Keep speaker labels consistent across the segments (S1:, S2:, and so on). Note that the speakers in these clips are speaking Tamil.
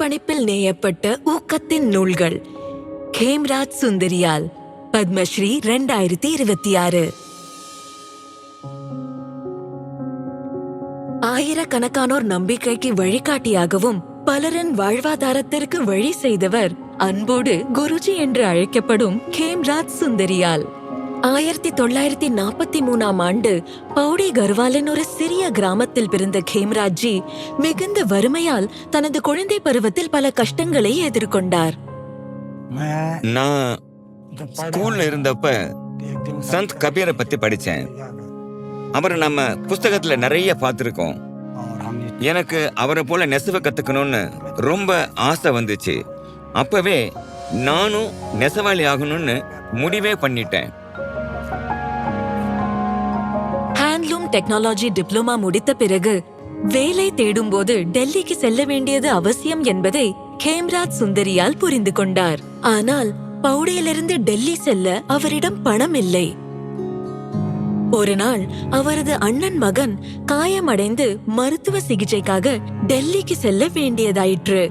S1: அர்ப்பணிப்பில் நேயப்பட்ட ஊக்கத்தின் நூல்கள். கேம்ராஜ் சுந்தரியால் பத்மஸ்ரீ 2026. ஆயிரக்கணக்கானோர் நம்பிக்கைக்கு வழிகாட்டியாகவும் பலரின் வாழ்வாதாரத்திற்கு வழி செய்தவர் அன்போடு குருஜி என்று அழைக்கப்படும் கேம்ராஜ் சுந்தரியால். 1943ஆம் ஆண்டு பௌடி கர்வாலின் ஒரு சிறிய கிராமத்தில் பிறந்த கேம்ராஜ்ஜி மிகுந்த வறுமையால் தனது குழந்தை பருவத்தில் பல கஷ்டங்களை எதிர்கொண்டார்.
S2: நான் ஸ்கூல்ல இருந்தப்ப சந்த் கபீரை பத்தி படிச்சேன். அவரை நம்ம புஸ்தகத்துல நிறைய பார்த்திருக்கோம். எனக்கு அவரை போல நெசவு கத்துக்கணும்னு ரொம்ப ஆசை வந்துச்சு. அப்பவே நானும் நெசவாளி ஆகணும்னு முடிவே பண்ணிட்டேன்.
S1: ஹேண்ட்லூம் டெக்னாலஜி டிப்ளமா முடித்த பிறகு வேலை தேடும் போது டெல்லிக்கு செல்ல வேண்டியது அவசியம் என்பதை கேம்ராஜ் சுந்தரியால் புரிந்து கொண்டார். ஆனால் பௌடியிலிருந்து டெல்லி செல்ல அவரிடம் பணம் இல்லை. ஒரு நாள் அவரது அண்ணன் மகன் காயமடைந்து மருத்துவ சிகிச்சைக்காக டெல்லிக்கு செல்ல வேண்டியதாயிற்று.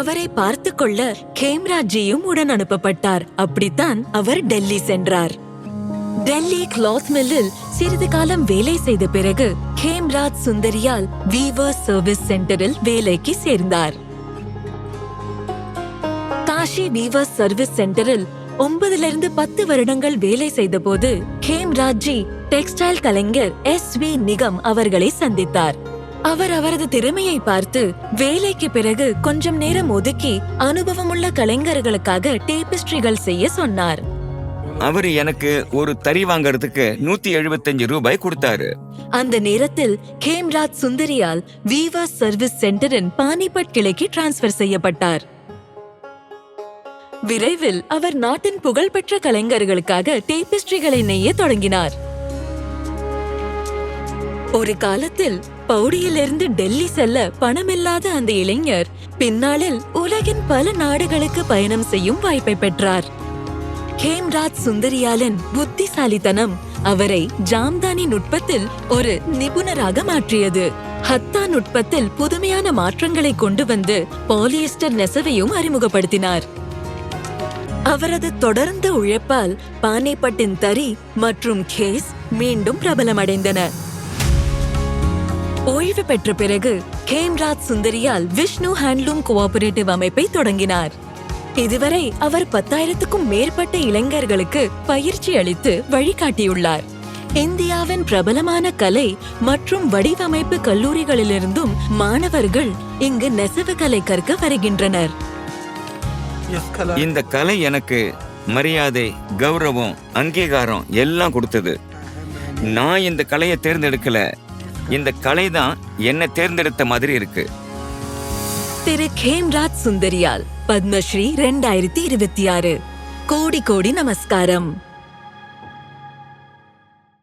S1: அவரை பார்த்து கொள்ள கேம்ராஜ்ஜியும் உடன் அனுப்பப்பட்டார். அப்படித்தான் அவர் டெல்லி சென்றார். டெல்லி கிளாத் மில்லில் சிறிது காலம் வேலை செய்த பிறகு கேம்ராஜ் சுந்தரியால் வீவர்ஸ் சர்வீஸ் சென்டரில் வேலைக்கு சேர்ந்தார். காஷி வீவர்ஸ் சர்வீஸ் சென்டரில் 9 வருடங்கள் வேலை செய்த போது கேம்ராஜ்ஜி டெக்ஸ்டைல் கலைஞர் SV நிகம் அவர்களை சந்தித்தார். அவர் அவரது திறமையை பார்த்து வேலைக்கு பிறகு கொஞ்சம் நேரம் ஒதுக்கி அனுபவமுள்ள கலைஞர்களுக்காக டேபிஸ்ட்ரிகள் செய்ய சொன்னார்.
S2: அவர் எனக்கு ஒரு தறி வாங்கறதுக்கு 175 ரூபாய் கொடுத்தாரு.
S1: அந்த நேரத்தில் கேம்ராஜ் சுந்தரியால் வீவர்ஸ் சர்வீஸ் சென்டரின் பானிபட் கிளைக்கு டிரான்ஸ்பர் செய்யப்பட்டார். விரைவில் அவர் நாட்டின் புகழ்பெற்ற கலைஞர்களுக்காக டேபிஸ்ட்ரிகளை நெய்ய தொடங்கினார். ஒரு காலத்தில் பௌடியிலிருந்து டெல்லி செல்ல பணமில்லாத அந்த இளைஞர் பின்னாளில் உலகின் பல நாடுகளுக்கு பயணம் செய்யும் வாய்ப்பை பெற்றார். கேம்ராஜ் சுந்தரியாலின் புத்திசாலித்தனம் அவரை ஜாம்தானி நுட்பத்தில் ஒரு நிபுணராக மாற்றியது. ஹத்தா நுட்பத்தில் புதுமையான மாற்றங்களை கொண்டு வந்து பாலியஸ்டர் நெசவையும் அறிமுகப்படுத்தினார். அவரது தொடர்ந்த உழைப்பால் பானிபட்டின் தறி மற்றும் கேஸ் மீண்டும் பிரபலமடைந்தன. ஓய்வு பெற்ற பிறகு கேம்ராஜ் சுந்தரியால் விஷ்ணு ஹேண்ட்லூம் கோஆபரேட்டிவ் அமைப்பை தொடங்கினார். இதுவரை அவர் 10,000க்கும் மேற்பட்ட இளைஞர்களுக்கு பயிற்சி அளித்து வழிகாட்டியுள்ளார். இந்தியாவின் பிரபலமான கலை மற்றும் வடிவமைப்பு கல்லூரிகளிலிருந்தும் மாணவர்கள் இங்கு நெசவு கலை கற்க வருகின்றனர்.
S2: இந்த கலை எனக்கு மரியாதை, கௌரவம், அங்கீகாரம் எல்லாம் கொடுத்தது. நான் இந்த கலையை தேர்ந்தெடுக்கல, இந்த கலை தான் என்ன தேர்ந்தெடுத்த மாதிரி இருக்கு.
S1: திரு கேம்ராஜ் சுந்தரியால் பத்மஸ்ரீ 2026. கோடி கோடி நமஸ்காரம்.